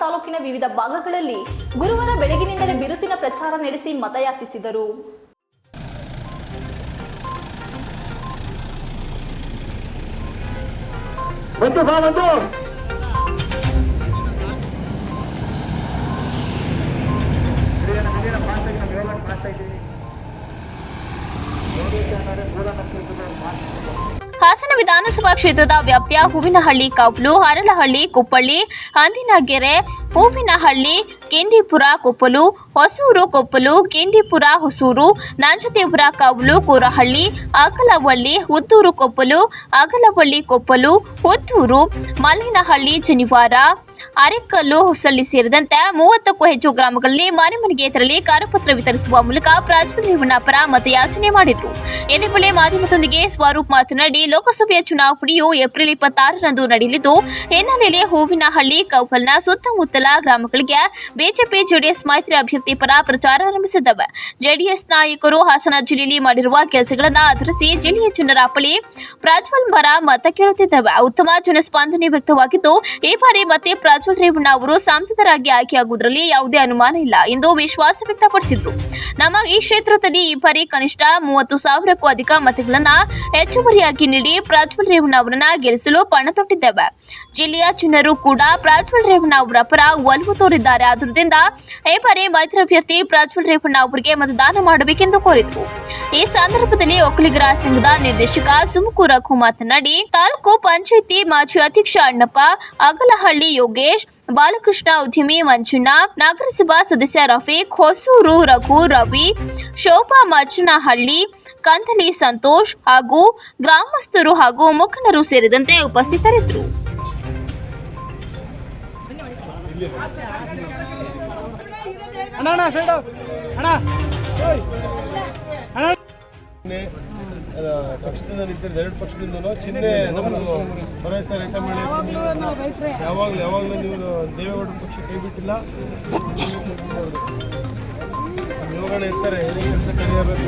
ತಾಲೂಕಿನ ವಿವಿಧ ಭಾಗಗಳಲ್ಲಿ ಗುರುವಾರ ಬೆಳಗಿನಿಂದಲೇ ಬಿರುಸಿನ ಪ್ರಚಾರ ನಡೆಸಿ ಮತಯಾಚಿಸಿದರು. ಹಾಸನ ವಿಧಾನಸಭಾ ಕ್ಷೇತ್ರದ ವ್ಯಾಪ್ತಿಯ ಹೂವಿನಹಳ್ಳಿ ಕಾವಲು, ಹರಳಹಳ್ಳಿ, ಕುಪ್ಪಳ್ಳಿ, ಹಂದಿನಗೆರೆ, ಹೂವಿನಹಳ್ಳಿ, ಕೆಂಡಿಪುರ ಕೊಪ್ಪಲು, ಹೊಸೂರು ಕೊಪ್ಪಲು, ಕೆಂಡಿಪುರ ಹೊಸೂರು, ನಂಜದೇವರ ಕಾವಲು, ಕೋರಹಳ್ಳಿ, ಅಗಲವಳ್ಳಿ, ಹುತ್ತೂರು ಕೊಪ್ಪಲು, ಅಗಲವಳ್ಳಿ ಕೊಪ್ಪಲು, ಹುತ್ತೂರು, ಮಲ್ಲಿನಹಳ್ಳಿ, ಜನಿವಾರ, ಅರೆಕಲ್ಲು, ಹೊಸಳ್ಳಿ ಸೇರಿದಂತೆ 30ಕ್ಕೂ ಹೆಚ್ಚು ಗ್ರಾಮಗಳಲ್ಲಿ ಮನೆ ಮನೆಗೆ ತೆರಳಿ ಕರಪತ್ರ ವಿತರಿಸುವ ಮೂಲಕ ಪ್ರಾಜ್ವಲ್ ರೇವಣ್ಣ ಪರ ಮತಯಾಚನೆ ಮಾಡಿದರು. ಇದೇ ವೇಳೆ ಮಾಧ್ಯಮದೊಂದಿಗೆ ಸ್ವರೂಪ್ ಮಾತನಾಡಿ, ಲೋಕಸಭೆಯ ಚುನಾವಣೆಯು ಏಪ್ರಿಲ್ 26ರಂದು ನಡೆಯಲಿದ್ದು, ಹಿನ್ನೆಲೆಯಲ್ಲಿ ಹೂವಿನಹಳ್ಳಿ ಕಾವಲ್ನ ಸುತ್ತಮುತ್ತಲ ಗ್ರಾಮಗಳಿಗೆ ಬಿಜೆಪಿ ಜೆಡಿಎಸ್ ಮೈತ್ರಿ ಅಭ್ಯರ್ಥಿ ಪರ ಪ್ರಚಾರ ಆರಂಭಿಸಿದ್ದವು. ಜೆಡಿಎಸ್ ನಾಯಕರು ಹಾಸನ ಜಿಲ್ಲೆಯಲ್ಲಿ ಮಾಡಿರುವ ಕೆಲಸಗಳನ್ನು ಆಧರಿಸಿ ಜಿಲ್ಲೆಯ ಜನರ ಬಳಿ ಪ್ರಾಜ್ವಲ್ ಪರ ಮತ ಕೇಳುತ್ತಿದ್ದವು. ಉತ್ತಮ ಜನಸ್ಪಂದನೆ ವ್ಯಕ್ತವಾಗಿದ್ದು, ಈ ಬಾರಿ ಮತ್ತೆ ಪ್ರಾಜ್ವಲ್ ರೇವಣ್ಣ ಅವರು ಸಂಸದರಾಗಿ ಆಯ್ಕೆಯಾಗುವುದರಲ್ಲಿ ಯಾವುದೇ ಅನುಮಾನ ಇಲ್ಲ ಎಂದು ವಿಶ್ವಾಸ ವ್ಯಕ್ತಪಡಿಸಿದರು. ನಮ್ಮ ಈ ಕ್ಷೇತ್ರದಲ್ಲಿ ಈ ಬಾರಿ ಕನಿಷ್ಠ 30,000ಕ್ಕೂ ಅಧಿಕ ಮತಗಳನ್ನು ಹೆಚ್ಚುವರಿಯಾಗಿ ನೀಡಿ ಪ್ರಾಜ್ವಲ್ ರೇವಣ್ಣ ಅವರನ್ನ ಗೆಲ್ಲಿಸಲು ಪಣ ತೊಟ್ಟಿದ್ದೇವೆ. ಜಿಲ್ಲೆಯ ಜನರು ಕೂಡ ಪ್ರಾಜ್ವಲ್ ರೇವಣ್ಣ ಅವರ ಪರ ಒಲವು ತೋರಿದ್ದಾರೆ. ಆದ್ದರಿಂದ ಈ ಬಾರಿ ಮೈತ್ರಿ ಅಭ್ಯರ್ಥಿ ಪ್ರಾಜ್ವಲ್ ರೇವಣ್ಣ ಅವರಿಗೆ ಮತದಾನ ಮಾಡಬೇಕೆಂದು ಕೋರಿದರು. ಈ ಸಂದರ್ಭದಲ್ಲಿ ಒಕ್ಕಲಿಗರ ಸಂಘದ ನಿರ್ದೇಶಕ ಸುಮುಕು ರಘು ಮಾತನಾಡಿ, ತಾಲೂಕು ಪಂಚಾಯಿತಿ ಮಾಜಿ ಅಧ್ಯಕ್ಷ ಅಣ್ಣಪ್ಪ, ಅಗಲಹಳ್ಳಿ ಯೋಗೇಶ್, ಬಾಲಕೃಷ್ಣ ಉದ್ಯಮಿ ಮಂಜುಣ್ಣ, ನಗರಸಭಾ ಸದಸ್ಯ ರಫೀಕ್, ಹೊಸೂರು ರಘು, ರವಿ, ಶೋಭಾ ಮಜ್ಜನಹಳ್ಳಿ, ಕಂದಲಿ ಸಂತೋಷ್ ಹಾಗೂ ಗ್ರಾಮಸ್ಥರು ಹಾಗೂ ಮುಖಂಡರು ಸೇರಿದಂತೆ ಉಪಸ್ಥಿತರಿದ್ದರು. ಪಕ್ಷದಿಂದ ನಿಂತಿರೋದು 2 ಪಕ್ಷದಿಂದಲೂ ಚಿಹ್ನೆ ನಮ್ಮದು ರೈತ ಮಾಡಿ ಯಾವಾಗಲೂ ನೀವು ದೇವೇಗೌಡರ ಪಕ್ಷ ಕೈ ಬಿಟ್ಟಿಲ್ಲ. ಯೋಗನ ಇರ್ತಾರೆ, ಕೆಲಸ ಕಲಿಯಬೇಕು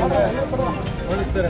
ಮಾಡಿಸ್ತಾರೆ.